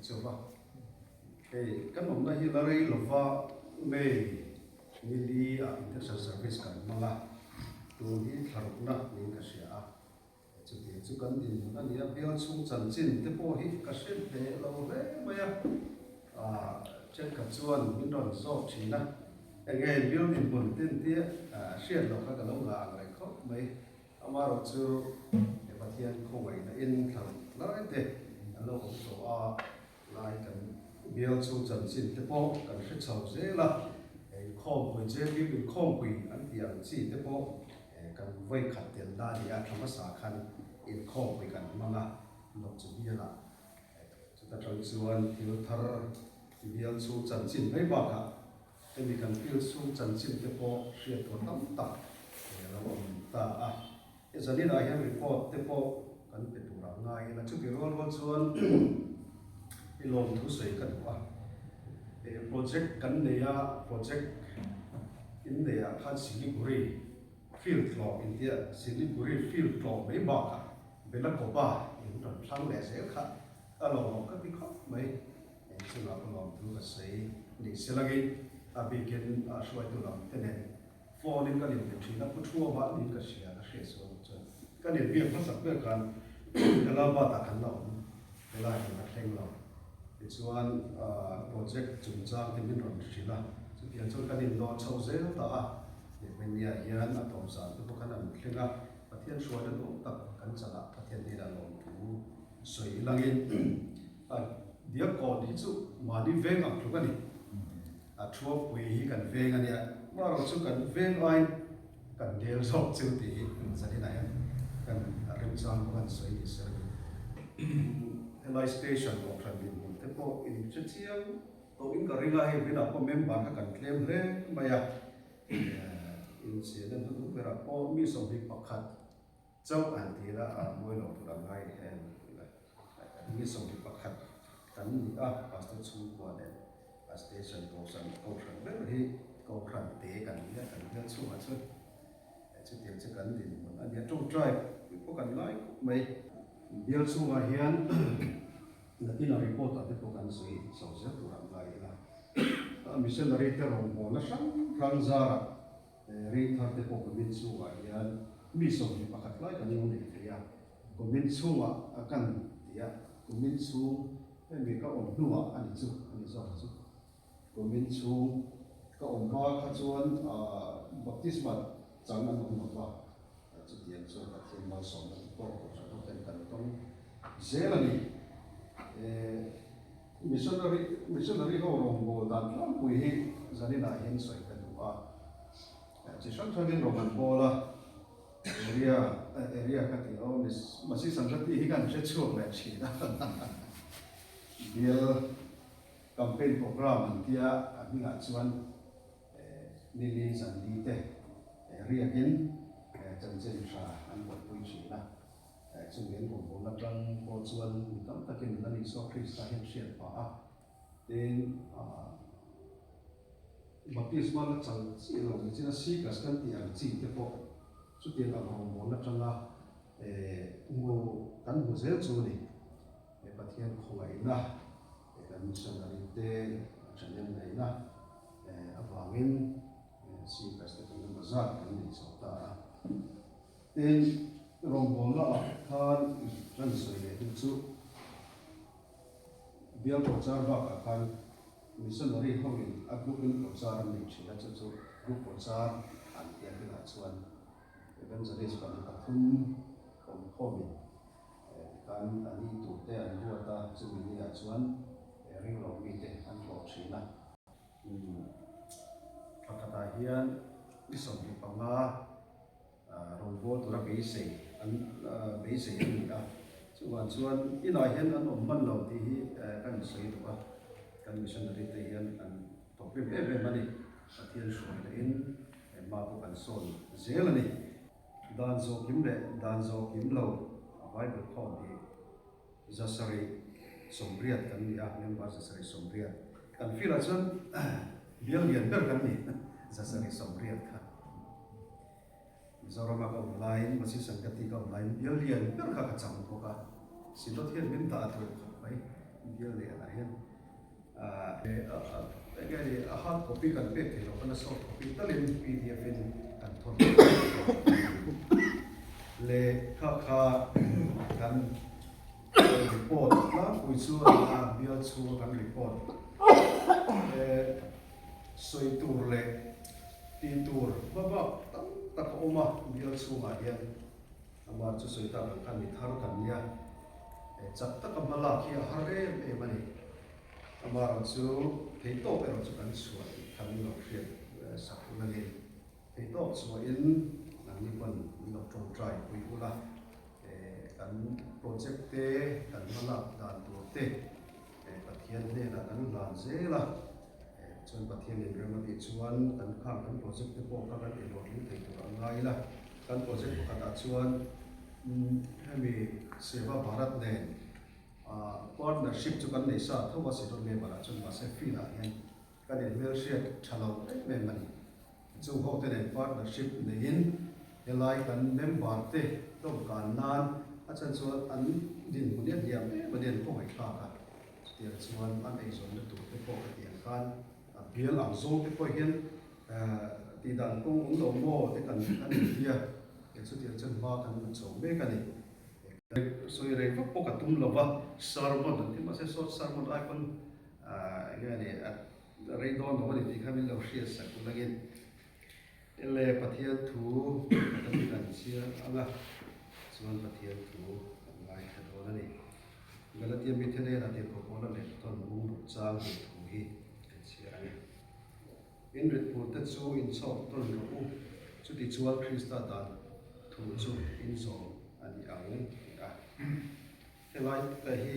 chu ba kan om na hi la rei lova me mili a intersection service kan manga tu hi tharuk na ni ka sia a chu ti chu kan din na ni a bial chung chan chin te po hi ka sel te lo le maya a chen ka chuan min ron zo thina again building bun tin ti a share lo ka lo la ngai kho mai amaro chu e pathian kho wai na in thang la te lo ko so a lai kan bial chung chan chin te po kan hre chho ze la khom pui je bi bi khom pui an tiang chi te po kan voi khat tel da dia thama sa khan in khom pui kan manga lo chu bi la chu ta tang chuan thil thar bial chu chan chin mai ba kaemi kan bial chu chan chin te po hria to tam tak lo om ta a zani na hian report te po kan pe tu ra ngai na chu ti rol rol chuan ilom thu sei kan wa project kan neya project in neya khan Siliguri field law India Siliguri field law mai ba ka bela ko ba in ron thang le se kha alo ka ti kho mai chu la ko thu ka sei ni selagi abikin ashwai tu lam tene phone in kan in thina pu thua ba ni ka sia ka hre so chu kan in biak phasak be kan kala ba ta kan lo kala na thleng lo chuan project chung chang tin min ron thila chu pian chu kan in lo chho zel ta a men ya hian a tom san tu kan an thlenga pathian shwa da no tak kan chala pathian ni da lo tu soi langin a dia ko di chu mani veng am thukani a thua pui hi kan veng ania ma ro chu kan veng ai kan del sok chu ti zani na ya kan rim chang kan soi di ser LI station of Transit te po in chiang to in ka ringa he bina po member ka kan claim le maya in se den tu pera po mi so bi pakhat chau an ti la moi lo tu ram hai en mi so bi pakhat kan ni a pastor chu ko ne a station to san ko tran le hi ko tran te kan ni kan ni chu ma chu chu tiang chu kan din mon an ya tu drive po kan lai mai bial chu ma hian natina report ate po kan sui so se tu ram lai la missionary te rom mo na sang rang zara ri thar te po min chu wa hian mi so ni pakhat lai kan ni te ya ko min chu wa akan ya ko min chu mi ka om nuwa ani chu ani zo chu ko min chu ka om ba kha chuan baptisma chang an om ba chu tiang chu ka thim ma so na ko ko sa to ten kan tong zelani missionary ho rong bo dan lam pui hi zani na hin soi ka duwa chi sang thangin roman bola area ka ti o masi sanjati hi kan che chuak le chi da bill campaign program antia aminga chuan nili zan li te riakin chan chen sha an bo pui chi na chung gen ko bo na tang bo chuan tam takin na ni so Krista hian sian pa a tin baptisma la chang chi lo ni china si kas kan ti ang chi te po chu ti la mo na tanga ngo kan bu zel chu ni pathian khongai na kan missionary te chanen nei na awangin si kas te kan bazar kan ni so ta tin rong bol la khan ran soi le chu bial ko char ba ka khan missionary hongin a group in ko char ni china chu group ko char an ya na chuan evangelist kan ka thum kom khomin kan ani tu te an huata chu ni ya chuan ring lo mi te an ko china pakata hian isom ni panga rongbo tu ra be sei an be sei ni da chuan ina hian an om man lo ti hi kan sei tu a kan missionary te hian an to pe mani pathian shoi le in ma ko kan son zel ani dan zo kim lo bible khom hi zasari sombriat kan ni a member zasari sombriat kan fila chuan bial lian ber kan ni zasari sombriat kha Zorama ka online, masih sangkati ka online, biar lian, biar kakak campur ka, sinot hian minta tu, baik, biar lian hian cái này hard copy kan pek thì nó kan soft copy talin PDF in kan thon le kha kan report la pui chu a bial chu kan report soi tur le ti tur ba tam tak oma bial chu ma hian ama chu soi ta kan ni thar kan nia chak tak amala khi har e mani ama chu thei to pero chu kan suai kan lo hriat sak la ni thei to chu in nan ni ban lo tong try pui ula kan project te kan mala dan tu te pathian ne la kan lan zela chon pathian in remedy chuan kan kham kan project te po ka kan elo ni thei tu angai la kan project ka ta chuan hemi seva bharat ne partnership chu kan nei sa thowa se ro le bala chun ma se free la hian kan in mel share thalo me mani chu ho te ne partnership ne in elai kan member te to kan nan achan chuan an din bunia diam me banen ko hai kha ka tiar chuan an ei zon tu te ko tiang kan bial ang zo te ko hian ti dan kong ung lo mo te kan dia chu tiar chan ba kan chu me kan ni soi re ko ka tum lova sarmon ti ma se so sarmon ai kon yani re don no ni ti khamil lo shia sa ku lagin ele pathian thu kan sia anga chuan pathian thu ngai thado na ni galatia mi thene na te ko na le ton mung ru chang ni thu hi sia ani in rit pu ta chu in so ton ro chu ti chuan krista da thu chu in so ani ang helai ka hi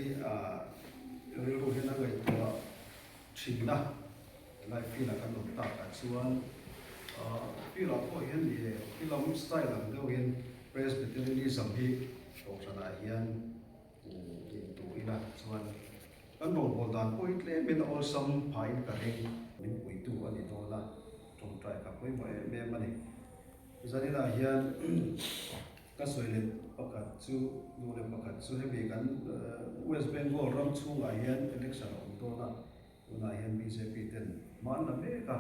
ru hena ngai to thina lai fi la kan lo ta ka chuan fi la ko hian ni film style ang do hian presbyterianism hi to sana hian to ila chuan kan bo bol dan ko itle min awesome fine ka heng min pui tu ani to la tong try ka koi me mani zani la hian ka soile pakat chu nule pakat chu hemi kan West Bengal ram chunga hian election om to na una hian BJP ten man na me ka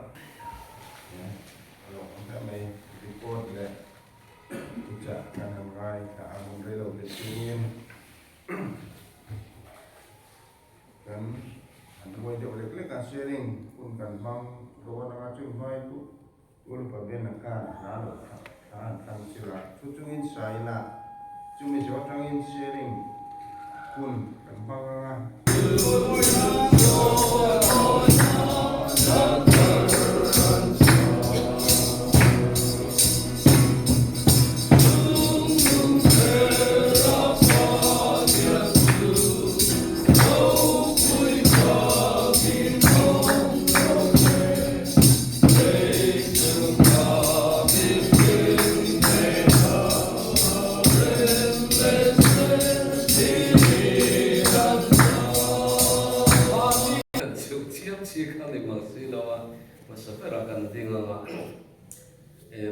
lo ka mai report le ja kan am rai ka am re lo le tin kan an mo de ole kle ka sharing un kan bang ro na chu mai tu ul pa ben na ka na lo kan sila chu chung in sai la chu mi jo tang in sharing kun kan bang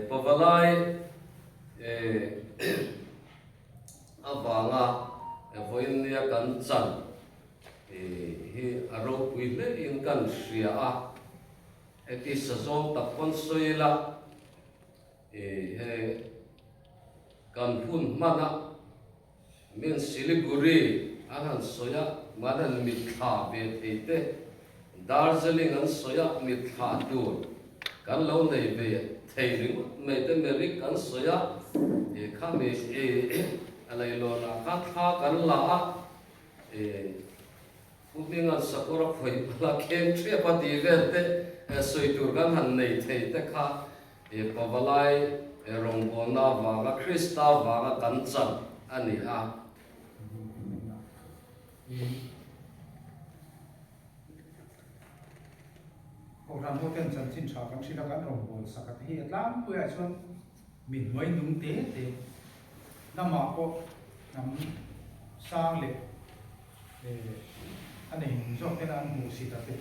pavalai avanga voinia kan chan hi aro puile in kan ria a eti sazon ta konsoila he kan hun mana min siliguri anan soya madan mitha be theite Darjeeling an soya mitha tu kan lo nei be thei ring me te merik kan soya kha me alai lo na kha tha kan la puming an sakura khoi pala ken tre pa ti ve te soi tur kan han nei thei te kha pavalai rongbona wa krista wa kan chan ani a program hotel chan chin tha kan sila kan rom bol sakat hi atlam puya chuan min moi nung te nama ko nam sang le ani zo ke nan mu si ta te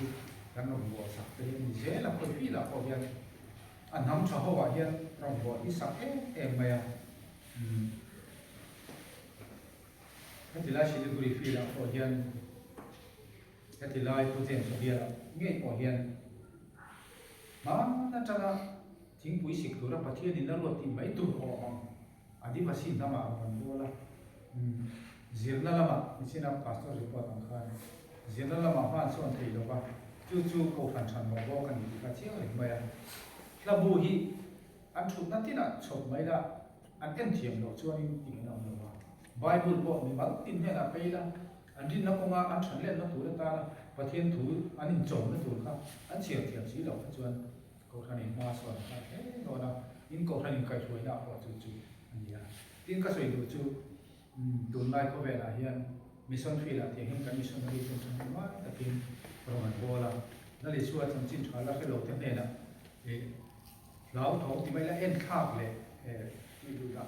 kan rom bol sak te ni je la ko pi la ko yan an ham tha ho wa yan rom bol i sak maya Hati la shi guri fi la ko yan sẽ thì lại có tiền số bia nghe bỏ hiền mà nó chắc là chính quý sĩ của nó phát hiện nó luật thì mấy tuổi họ anh đi mà xin nó mà còn đua là diễn nó là mà mình xin làm pastor report bằng khai diễn nó là mà hoa xuân thì đâu ba chú cầu phản sản bảo vô cần gì cả chiếc này mày là bù hi anh chụp nó thế nào chụp mấy là anh em thiểm đồ cho anh tìm nào nữa Bible bộ mình bắt tin hay là cái là anh đi nó cũng anh chẳng lên nó thủ được ta và thiên thủ anh trộm nó thủ không anh chiều thiểm chỉ đầu cho anh cầu thành hoa xuân thế rồi nào in cầu thành cái chuối nào của chú anh gì à tin cái suy đồ chú tuần lai có vẻ là hiện mission field là tiếng hình cái mission đi trên trong đó là tin rồi mình vô là nó để xua trong chín thoại là cái lỗ thế này là lão thấu thì mấy là em khác lệ điดูละ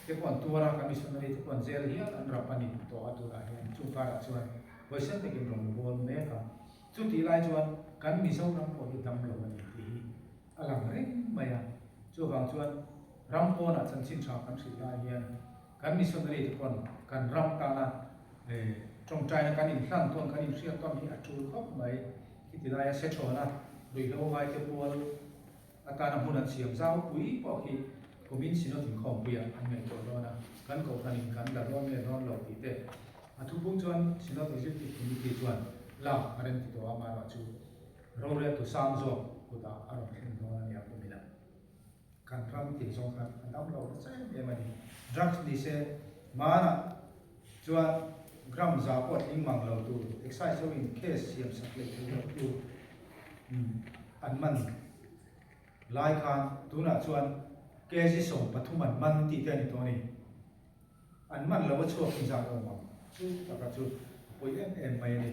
cái còn tua ra cái mission này cái còn zel hiya anh rap anh to atu ra hiện chung cả là chuan với sen cái rồng vô mẹ cả chút tí lại chuan cái mission rong có đi đâm lỗ anh thì alang reng maya chu vang chuan ram po na chan chin chak kan si lai hian kan missionary te kon kan ram ta na trong trai na kan in hlan ton kan in ria tom hi atul khop mai ki ti lai se chona dui lo vai te pol ata na hunan siam zau pui po ki komin sino tin khom pui an me to lo na kan ko kan in kan da lo me ron lo ti te athu pung chuan sino ti ji ti ti chuan la aren ti to ama ra chu ro re to sam zo ko ta aron khen do na ya ko mina kan ram ti zong kan dam lo sai me mani drugs ni se mana chuan gram za pot ing mang lo tu exercise so in case siam sak le tu an man lai khan tu na chuan ke ji som pathuman man ti te ni to ni an man lo chuak in za lo ma chu ta ka chu poi em mai ni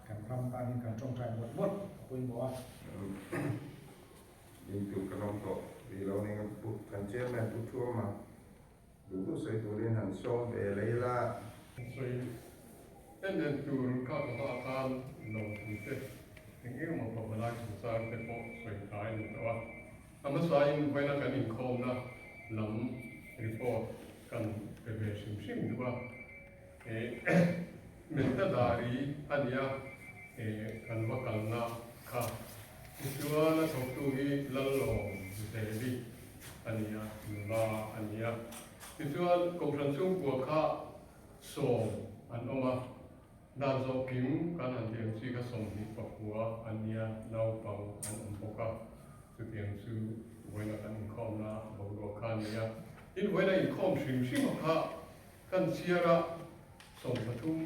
kan ram ta ni kan trong trai mot poi mo a in tu kan om to vì lâu nay put kan che men tu thua mà đủ soi tu lên hẳn som về lấy la soi en tu ka ko akan lo tu te ingin mo pa bala ki sa te po soi kai ni to ama sa in vai na kan in khom na lam report kan pe ve sim du ba men ta dari ania kan wa kal na kha Isua na soktu hi lalong zeli ania la ania Isua kompran sung bua kha so an oma dan zo kim kan an tiang si ka som hi pakua ania lau pang an umpoka su tiang su voina kan in khom na bo kha nia in voina in khom sim kha kan siara som pathum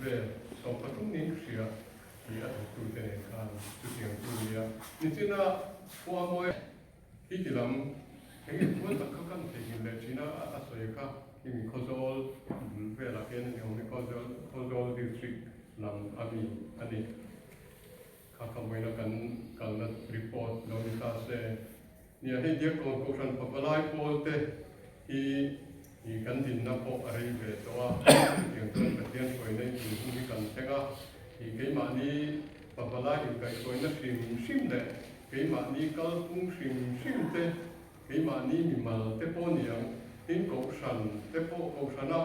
ve som pathum ning sia ia tu te kan tu tiang tu ia ni tina wa moi hi kilam he tu ta ka kan te hin le china a so ya ka ki khozol ve la ken ni on khozol district lam ani ka ka moi na kan na report lo ni ta se ni a he dia ko ran pa palai pol te hi kan din na po ari ve to a tiang tu ka tiang koi nei ni kan te ga thì cái mà đi và lại cái coi nó sim đấy cái mà đi câu cũng sim thế cái mà đi mình mà thế po niệm in cầu sản thế po cầu sản á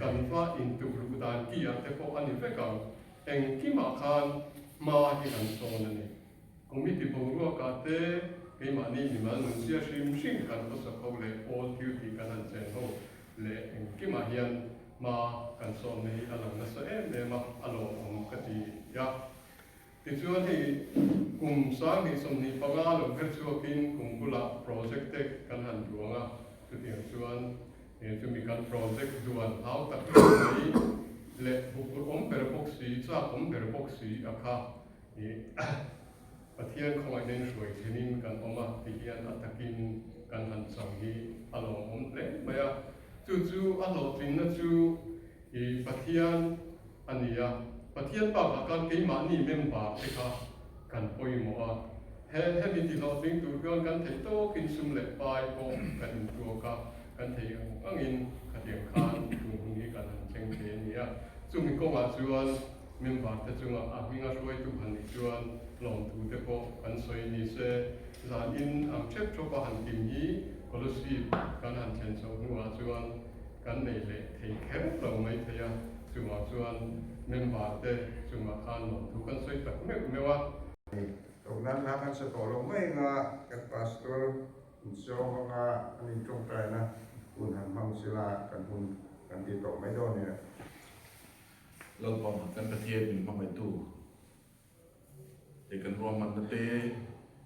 cần phải in tụ lục đàn kia thế po anh phải cầu em khi mà khan mà cái cần so này cũng biết thì bông lúa cả thế cái mà đi mình mà mình chia sim cần có sự cầu lệ all duty cần anh xem thôi lệ cái mà hiện mà cần so này anh nó sẽ để mà anh ông cái gì ya thì chúa thì cùng sáng thì xong thì bao nhiêu lần hết chúa kinh cùng cô là project đấy cần hành động à thì tiếng chúa thì chúng mình cần project duan tháo tất cả này lệ buộc ông bè bốc sĩ cha ông bè bốc sĩ à cả thìประเทศของไอ้เนี่ยช่วยที่นี่กันออกมาที่ยันอัตกินกันหันสังฮีอารมณ์ผมเล่ไม่อะจู่ๆอารมณ์จริงนะจู่อีประเทศอันนี้อะประเทศปากกันกี่มันนี่เมมบาร์ที่เขากันปอยหมอเฮ้มีที่เราจริงตัวกันกันที่โตกินซุ่มเล็บไปก็กันตัวกันที่อังอินขัดเดียงคานตัวนี้กันเชิงเทียนเนี่ยจู่มีก็ว่าจู่เมมบาร์แต่จู่อ่ะมีงานช่วยตัวหันจู่ลองดูแต่ก็กันสวยนี่เสียจานอินเช็คชอบหันทีมนี้ก็รู้สึกกันหันเชนโซ่หัวจู่กันในเละที่แค่เราไม่เทียจ จุมาชวนเมมบาร์เตจุมาทานหนทุกันสวยตักไม่ว่า ตรงนั้นนะกันสตอลงไม่งากันพาสตอร์โซงาอันนี้ตรงใจนะคุณหันมังศิลากันคุณกันที่ตกไม่โดนเนี่ย เราพอมากันประเทศมีมาไม่ตู้เด็กกันรวมมันเตะ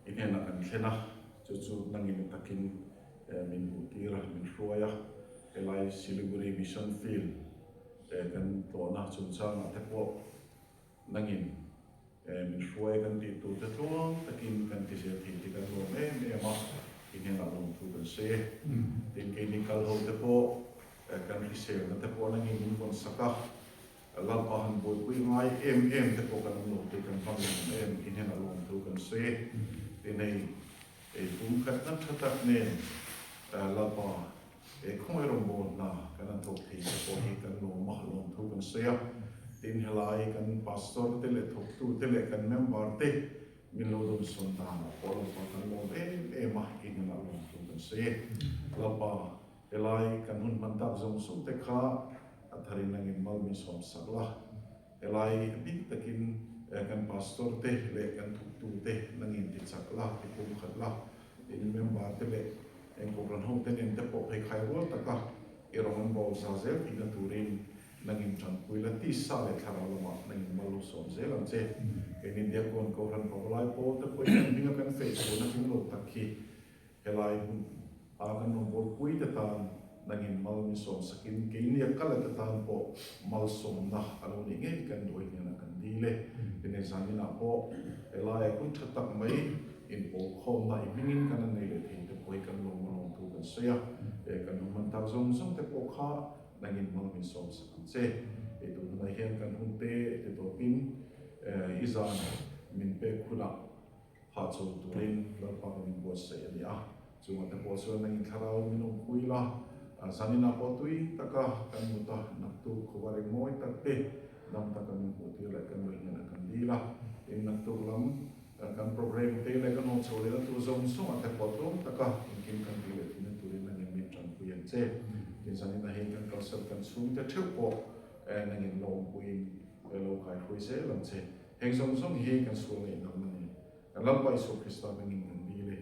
อีเนี่ยนักกันเช่นนะจู่ๆนั่งกินตะกินมินอุติระมินรัวยะเอลัยซิลิกุรีมิชชั่นฟิลกันตัวน่าสนใจนะแต่พวกนั่งกินมินรัวยกันที่ตัวเจ้าตะกินกันที่เสียทีที่กันรวมเนี่ยมาอีเนี่ยนักลงทุนกันเสียตินกินนิคัลโฮแต่พวกกันที่เสียกันแต่พวกนั่งกินมินคนสักกะเราพอหันบุยคุยง่ายแต่พวกกันลงทุนกันฟังอีเนี่ยนักลงทุนกันเสียที่ในภูมิขัดนั้นชัดเนี่ยเราพอคงไม่รวมบนนะกันทุกทีพอที่กันลงมาลงทุนกันเสียตินเฮลัยกันพาสตอร์เตเลทุกตู้เตเลกันเมมบาร์เตมิโลดุนสุนทานพอเราพอกันลงมาอินนักลงทุนกันเสียเราพอเฮลัยกันหุ่นมันตักจงสุเตค้าอัฐรินังอินมัลมิสอมสักละเฮลัยบิดตะกินกันพาสตอร์เตเลกันทุกตู้เตนังอินติดสักละที่ภูมิขัดละอินเมมบาร์เตเลพวกเราห้องเต้นเตปอกให้ใครรู้ตะกะมันบอกซาเซลอินตูรินนังอินจันคุยละที่สาเลทาราลมานังอินมาลุสอมเซลันเจอินเดียคนเขารันพอลายโปตะคุยกันพิงกันเฟซบุ๊กนักพิงโลตักขีเฮลัยอากันนงบอกคุยตะตานนังอินมาลุสอมสกินกินเนี่ยกัลตะตานโปมาลุสอมนะอารมณ์นี้เงี้ยกันด้วยเนี่ยนักันดีเลยเป็นสามีนะโปเฮลัยคุณชัดตักไหมอินโปคอมนะอิมินินกันนั่นเลยที่ตะคุยกันลงทุกันเสียกันมันตักซงแต่พวกข้านังอินมัลมิสอมสักเซตัวนั้นเห็นกันหุ่นเตะตัวปินอิจานมินเปคุนักหาจูตุรินแล้วพอมินบวชเสียเนี่ยจุมาแต่พอส่วนนังอินทาราวมินคุยละสันนินาปตุยตะกะกันมุตานักตุขวาริโมยตะเปนำตะกันมินปุติละกันด้วยเนี่ยกันดีละอินนักตุลำกันโปรแกรมเตะละกันนองโซเลละตัวซงส่งแต่พอตรงตะกะกินกันดีเลยที่นั่นตุรินนังอินมิตรันคุยเซกินสันนินาเห็นกันก็เสร์กันสูงจะเชื่อพอนังอินลงคุยโลกายคุยเซลันเซเฮงซงเฮกันสูงเลยนั่นนี่กันลับไปสุขคริสต์นังอินกันดีเลย